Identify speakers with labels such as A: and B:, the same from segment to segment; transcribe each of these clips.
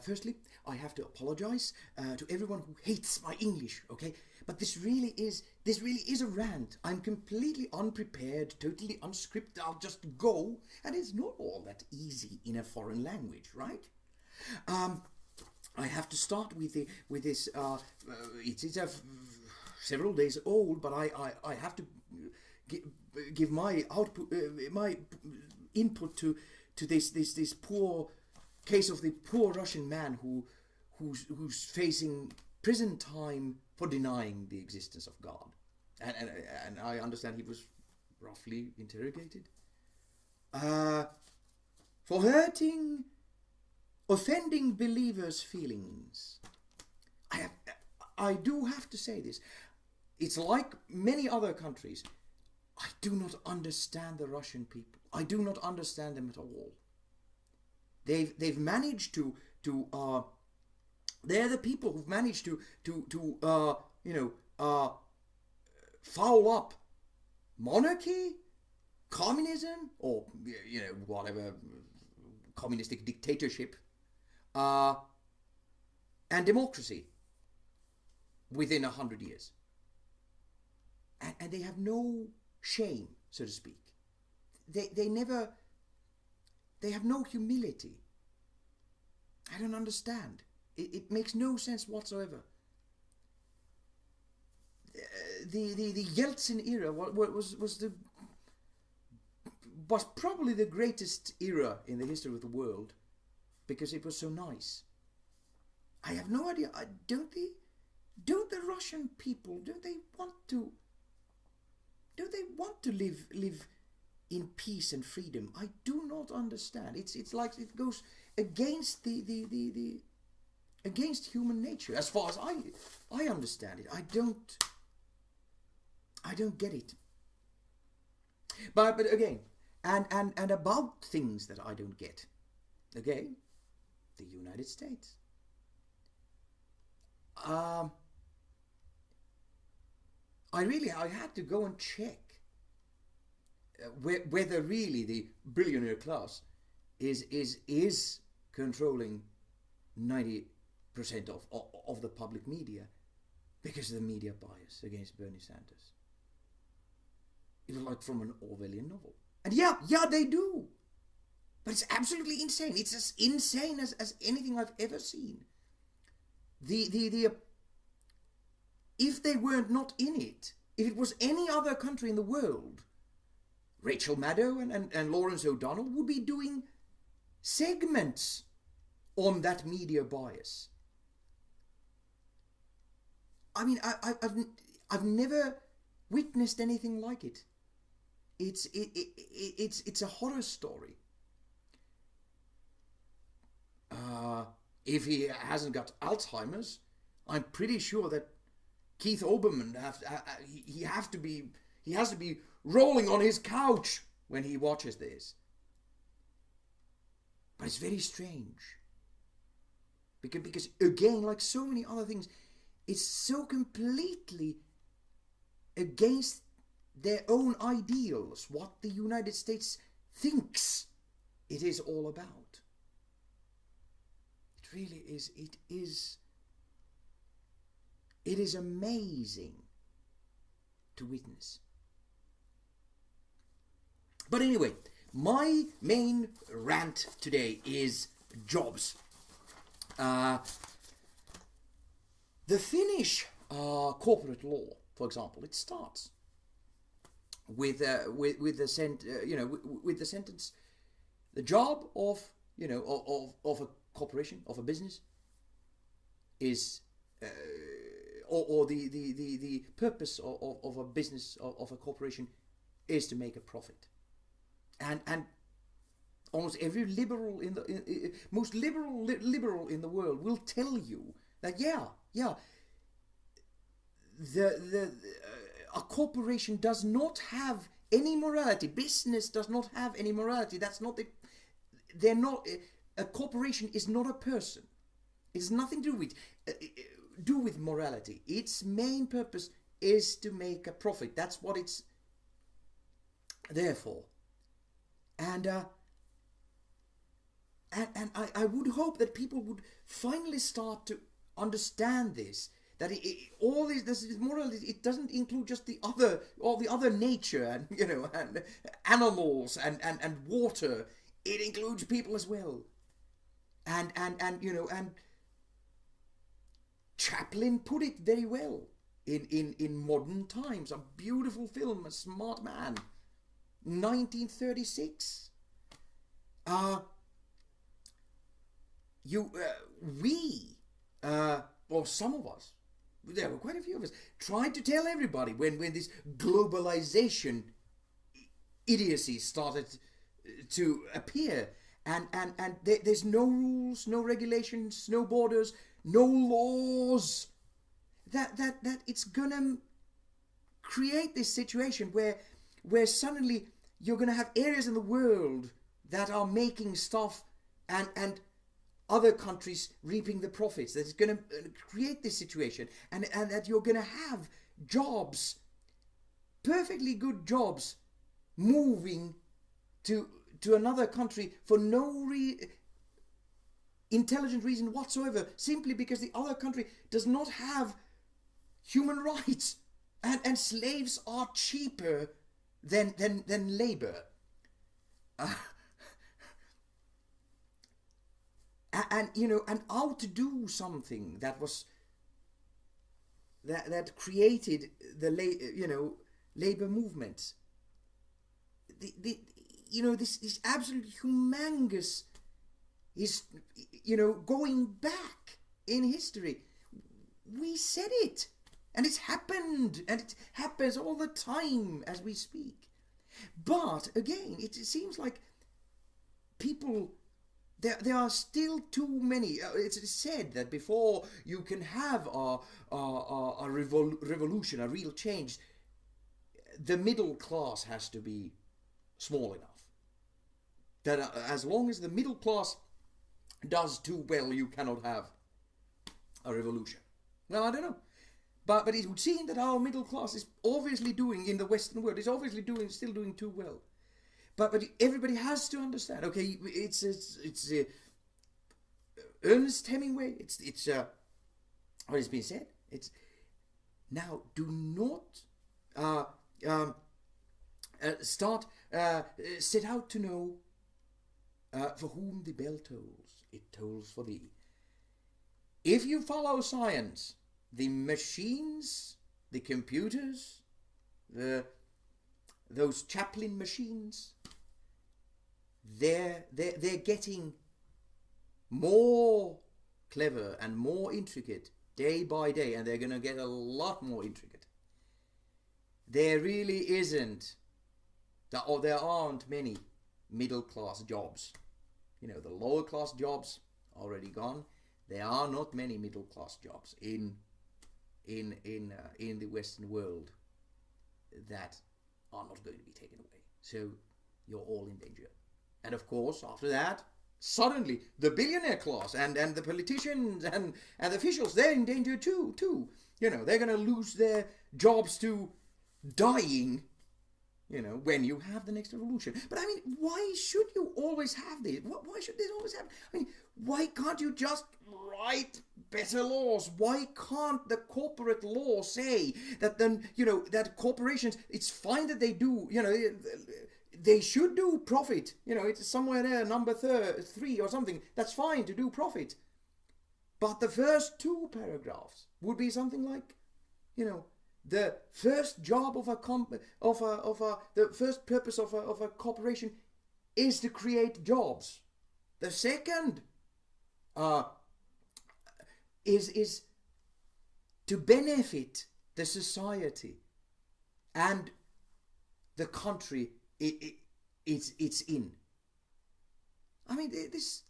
A: Firstly, I have to apologize to everyone who hates my English. Okay, but this really is a rant. I'm completely unprepared, totally unscripted. I'll just go, and it's not all that easy in a foreign language, right? Um, I have to start with this. It's several days old, but I have to give, give my output, my input to this poor case of the poor Russian man who's facing prison time for denying the existence of God, and I understand he was roughly interrogated uh, for hurting, offending believers' feelings. I have, I do have to say this. It's like many other countries. I do not understand the Russian people. I do not understand them at all. They've managed to they're the people who've managed to you know foul up monarchy, communism, or whatever communistic dictatorship, uh, and democracy within 100 years, and they have no shame, so to speak. They never. They have no humility. I don't understand. It makes no sense whatsoever. The Yeltsin era was probably the greatest era in the history of the world because it was so nice. I have no idea. Don't the Russian people don't they want to live in peace and freedom? I do not understand. It's like it goes against the against human nature as far as I understand it. I don't get it. But again, and about things that I don't get. Again, the United States. I had to go and check whether really the billionaire class is controlling 90% of the public media because of the media bias against Bernie Sanders. It was like from an Orwellian novel. And yeah, they do. But it's absolutely insane. It's as insane as anything I've ever seen. The if they were not in it, if it was any other country in the world, Rachel Maddow and Lawrence O'Donnell would be doing segments on that media bias. I mean, I've never witnessed anything like it. It's a horror story. If he hasn't got Alzheimer's, I'm pretty sure that Keith Olbermann he has to be rolling on his couch when he watches this. But it's very strange. Because again, like so many other things, it's so completely against their own ideals, what the United States thinks it is all about. It really is. It is amazing to witness. But anyway, my main rant today is jobs. The Finnish corporate law, for example, it starts with the with the sentence: the job of a corporation, of a business, is or the purpose of a business, of a corporation, is to make a profit. And almost every liberal most liberal in the world will tell you that a corporation does not have any morality. Business does not have any morality. That's not the. They're not. A corporation is not a person. It has nothing to do with morality. Its main purpose is to make a profit. That's what it's there for. And and I would hope that people would finally start to understand this. That all this is more or less, it doesn't include just all the other nature and and animals and water. It includes people as well. And Chaplin put it very well in Modern Times. A beautiful film, A Smart Man, 1936. Or some of us, there were quite a few of us, tried to tell everybody when this globalization idiocy started to appear, and there's no rules, no regulations, no borders, no laws, that it's gonna create this situation where suddenly you're gonna have areas in the world that are making stuff and other countries reaping the profits. That is going to create this situation, and that you're going to have jobs, perfectly good jobs, moving to another country for no intelligent reason whatsoever, simply because the other country does not have human rights, and slaves are cheaper than labor. And outdo something that was that created the labor movements. This absolute humongous is going back in history. We said it, and it's happened, and it happens all the time as we speak. But again, it seems like people. There are still too many. It's said that before you can have a revolution, a real change, the middle class has to be small enough. That as long as the middle class does too well, you cannot have a revolution. Well, I don't know. But it would seem that our middle class is obviously doing, in the Western world, is obviously still doing too well. But everybody has to understand. Okay, it's Ernest Hemingway. It's what has been said. It's now. Do not set out to know for whom the bell tolls. It tolls for thee. If you follow science, the machines, the computers, those Chaplin machines, they're getting more clever and more intricate day by day, and they're going to get a lot more intricate. There really isn't, or there aren't many middle class jobs. The lower class jobs already gone. There are not many middle class jobs in the Western world that are not going to be taken away. So you're all in danger. And of course, after that, suddenly the billionaire class and the politicians and the officials, they're in danger too. They're going to lose their jobs to dying, when you have the next revolution. But I mean, why should you always have this? Why should this always happen? I mean, why can't you just write better laws? Why can't the corporate law say that then, that corporations, it's fine that they do, they should do profit. It's somewhere there, number 3 or something. That's fine to do profit. But the first 2 paragraphs would be something like, the first job of the first purpose of a corporation is to create jobs. The second is to benefit the society and the country it's in. I mean, this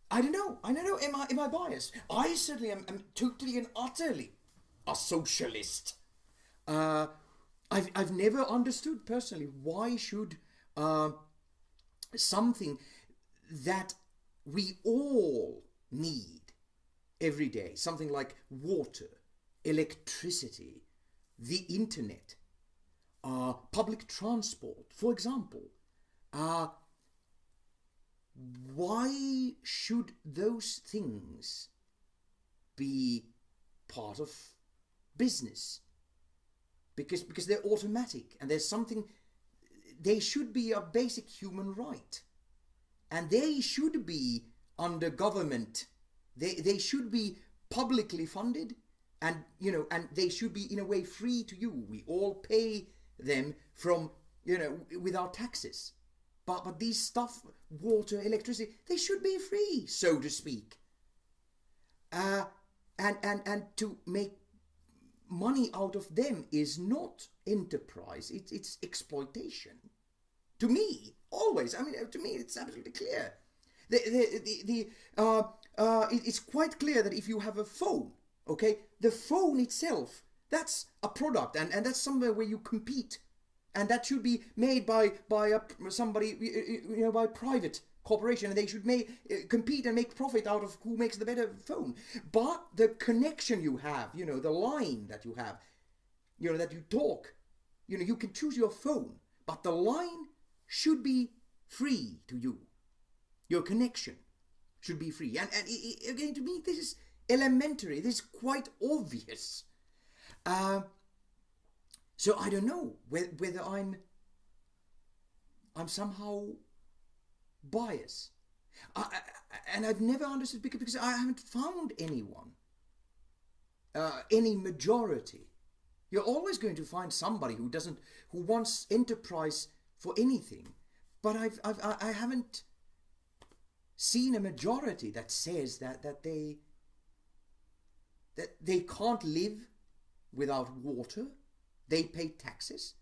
A: I don't know. Am I biased? I certainly am totally and utterly a socialist. I've never understood personally why should something that we all need every day, something like water, electricity, the internet, public transport, for example, why should those things be part of business? Because they're automatic, and there's something, they should be a basic human right, and they should be under government. They should be publicly funded, and and they should be in a way free to you. We all pay them from with our taxes. But these stuff, water, electricity, they should be free, so to speak. And to make money out of them is not enterprise, it's exploitation. To me, always. I mean, to me, it's absolutely clear. It's quite clear that if you have a phone, okay, the phone itself, that's a product, and that's somewhere where you compete, and that should be made by somebody, by private corporation, and they should compete and make profit out of who makes the better phone. But the connection you have, the line that you have, that you talk, you can choose your phone, but the line should be free to you. Your connection should be free. And again, to me, this is elementary. This is quite obvious. So I don't know whether I'm somehow biased. And I've never understood, because I haven't found anyone, any majority. You're always going to find somebody who wants enterprise for anything. But I haven't seen a majority that says that they can't live without water, they pay taxes,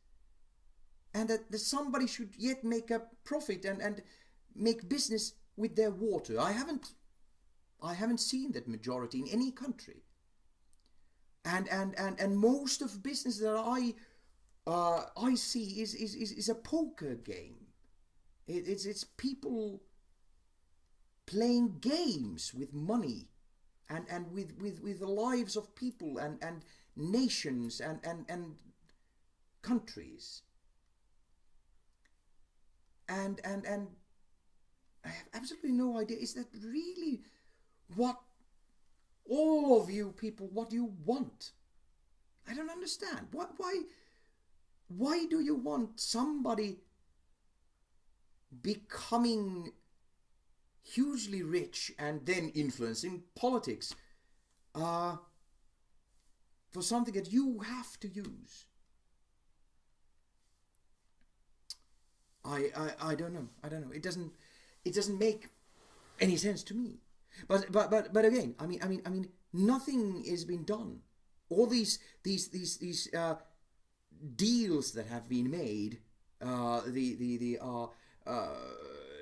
A: and that somebody should yet make a profit and make business with their water. I haven't seen that majority in any country. And most of business that I see is a poker game. It's people playing games with money and with the lives of people and nations and countries. And I have absolutely no idea, is that really what all of you people, what you want? I don't understand. Why do you want somebody becoming hugely rich and then influencing politics for something that you have to use? I don't know. It doesn't make any sense to me. But again, I mean, nothing has been done. All these deals that have been made,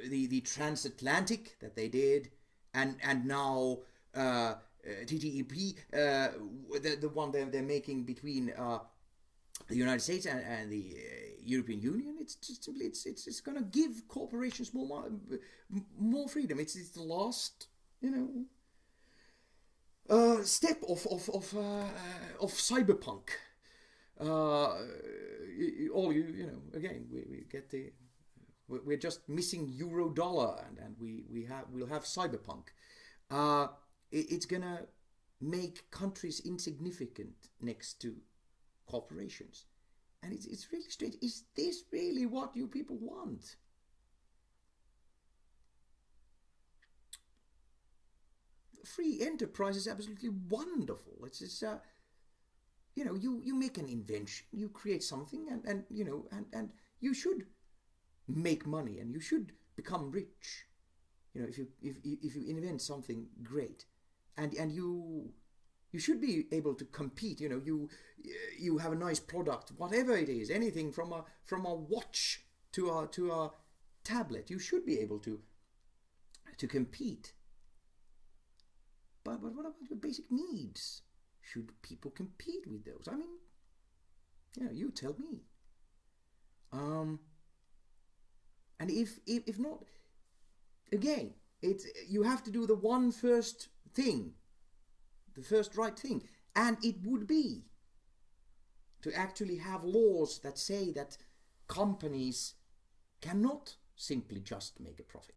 A: the transatlantic that they did, and now TTEP, the one they're making between the United States and the European Union. It's just simply it's going to give corporations more freedom. It's the last step of cyberpunk. Again, we get we're just missing euro dollar, and we'll have cyberpunk. It's gonna make countries insignificant next to corporations, and it's really strange. Is this really what you people want? Free enterprise is absolutely wonderful. It's just you make an invention, you create something, and you should make money, and you should become rich. If you invent something great, and you should be able to compete. You have a nice product, whatever it is, anything from a watch to a tablet. You should be able to compete. But what about your basic needs? Should people compete with those? I mean, you tell me. And if not, again, you have to do the first right thing, and it would be to actually have laws that say that companies cannot simply just make a profit.